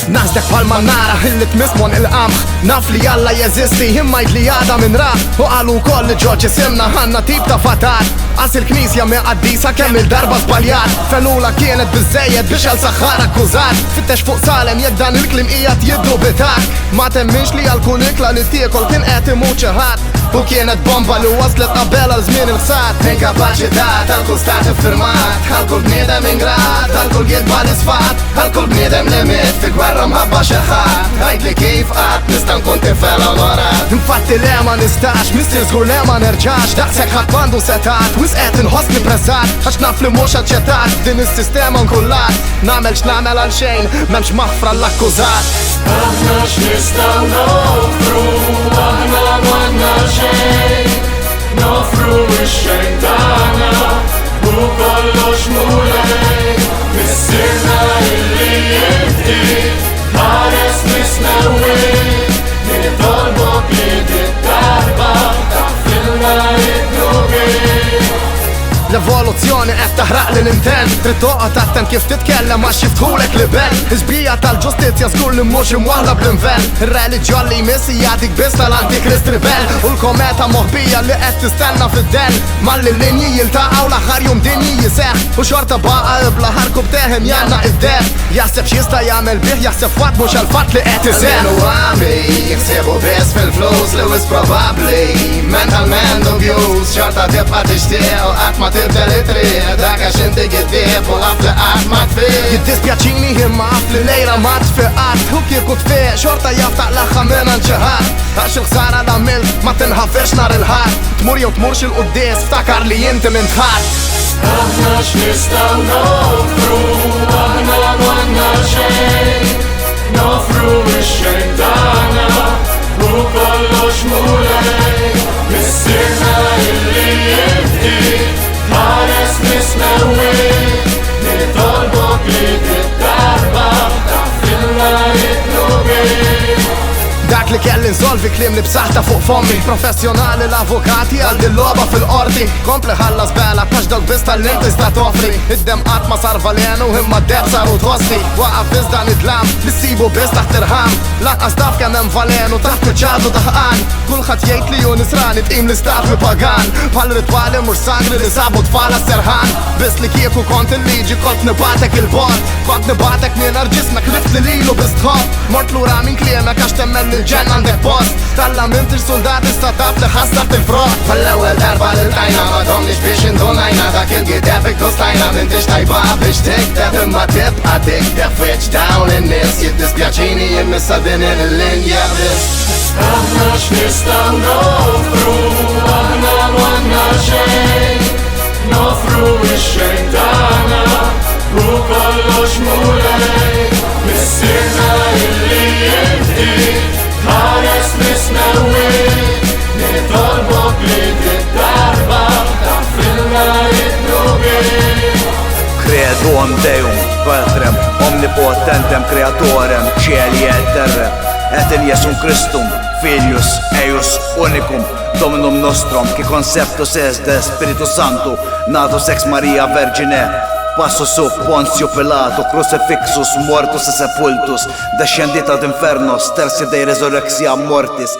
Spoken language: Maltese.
Nazdek palma nara illi tmismon il-qamħ. Naf li Alla jeżisti imma jgħid li għada minn raf. U qalu wkoll li ġoġ isimna ħanna tip ta' fatat. Għas il-knisja me qaddisa kemm il-darba żbaljat. Fenula kienet biżejjed biex għal saħħar akkużat. Fittex fuq Salem jekk dan il-klim qiegħed jiddubitak. Ma temminx li għal kull ikla li tiekol kien qed imut xi ħadd. U kienet bomba li waslet qabel għal żmien il-ħsad. Inkapaċità tal-kull stat iffirmat, għal-kull bniedem ingrat, għal-kull gidba l-isfat, għal-kull bniedem li miet fi gwerra mħabba xi ħadd. Għajt li kif qatt nista' nkun tifel onorat. Infatti le ma nistax, mister żgur le ma nerġax. Daqshekk ħadd m'għandu setat, wis qed inħossni preżat. Għax naf li mhux aċċettat din is-sistema nkullat. Nagħmel x'nagħmel għal xejn, m'hemmx maħfra l-akkużat. Aħna x'nistgħu nofru, aħna m'għandna xejn, nofru x-xejn tagħna u kollox mulej. Missirna illi inti ħares misnewwin, nitolbok li tittarba taħfilna id-nubin. L-evoluzzjoni qed taħraq l-intent. Trid toqgħod attent kif titkellem għax jiftħulek li ben. Iġbija tal-ġustizzja żgur li mhux imwaħla bl-invent. Ir-reliġjon li jmiss hija dik biss tal-Antikrist ribell. U l-kometa moħbija li qed tistenna fid-den. Malli l-linji jiltaqgħu l-aħħar jum dinji jiseħħ. U xorta baqa' ibla ħarkub teħem janna id-der. Jaħseb x'jista' jagħmel bih, jaħseb fatt mhux għall-fatt li qed iseħħ. U għami jħsiebu biss fil-flus li wis probabbli mentalment dubjuż. Xorta tibqa' tixtieq u qatt ma tibdel it-triq. Dak għax inti giddieb u għaf li qatt ma tfiq. Jiddispjaċini imma għaf li lejra ma tfiqat. U kieku tfiq xorta jaftaq l-aħħa minn xi ħadd. Għax il-ħsara l-għamilt ma tinħafirx nar il-ħadd. Tmur jew tmurx il-quddies ftakar li inti minn tħadd. Aħna x'nistgħu nofru, aħna m'għandna xejn, nofru x-xejn tagħna u kollox mulej. Missirna illi inti ħares misnewwin, nitolbok li tittarba taħfilna id-nubin. Dak li kelli nsolvi klim li b'saħta fuq fommi. Professjonali l-avukati għal din-logħba fil-qorti. Kompli ħallas bela għax dawk biss tal-lin tista' toffri. Id-dem qatt ma sar valenu imma d-deb saru tħossi. Waqaf biss dan id-dlam li ssibu biss taħt irħam. Lanqas taf kemm hemm valenu taħt il-ċadu taħqan. Kulħadd jgħid li hu nisrani tqim l-istat li pagan. Bħal ritwali mhux sagri li sabu tfala serħan. Biss li kieku kont il-liġi kont nibatek il-bot. Kont nibatek mingħajr ġismek rift li lilu biss tħobb. Mort lura minn kliemek għax temmen il-ġen għandek post. Tal-lament il-soldat ista taf li ħassart il-frott. Fal-ewwel darba l-tajna ma domniex biex indunajna. Dak il-gideb ikkustajna m'intix tajba biex tikdeb imma tibqa' tikdeb wiċċ dawn in-nies. Jiddispjaċini jimmissa din il-linja biss. Aħna x'nistgħu nofru, aħna m'għandna xejn, nofru x-xejn tagħna u kollox mulej. Missirna illi inti ħares misnewwin, nitolbok li tittarba taħfilna id-nubin. Creduam Deum, Patrem, Omnipotentem Creatorem, Cieli et Terra, et in Jesum Christum, Filius, eius unicum, Dominum nostrum, qui conceptus est de Spiritus Sancto, natus ex Maria Vergine, passus sub Pontio Pilato, crucifixus, mortus et sepultus, descendit ad infernos, tertia Dei resurrexia mortis,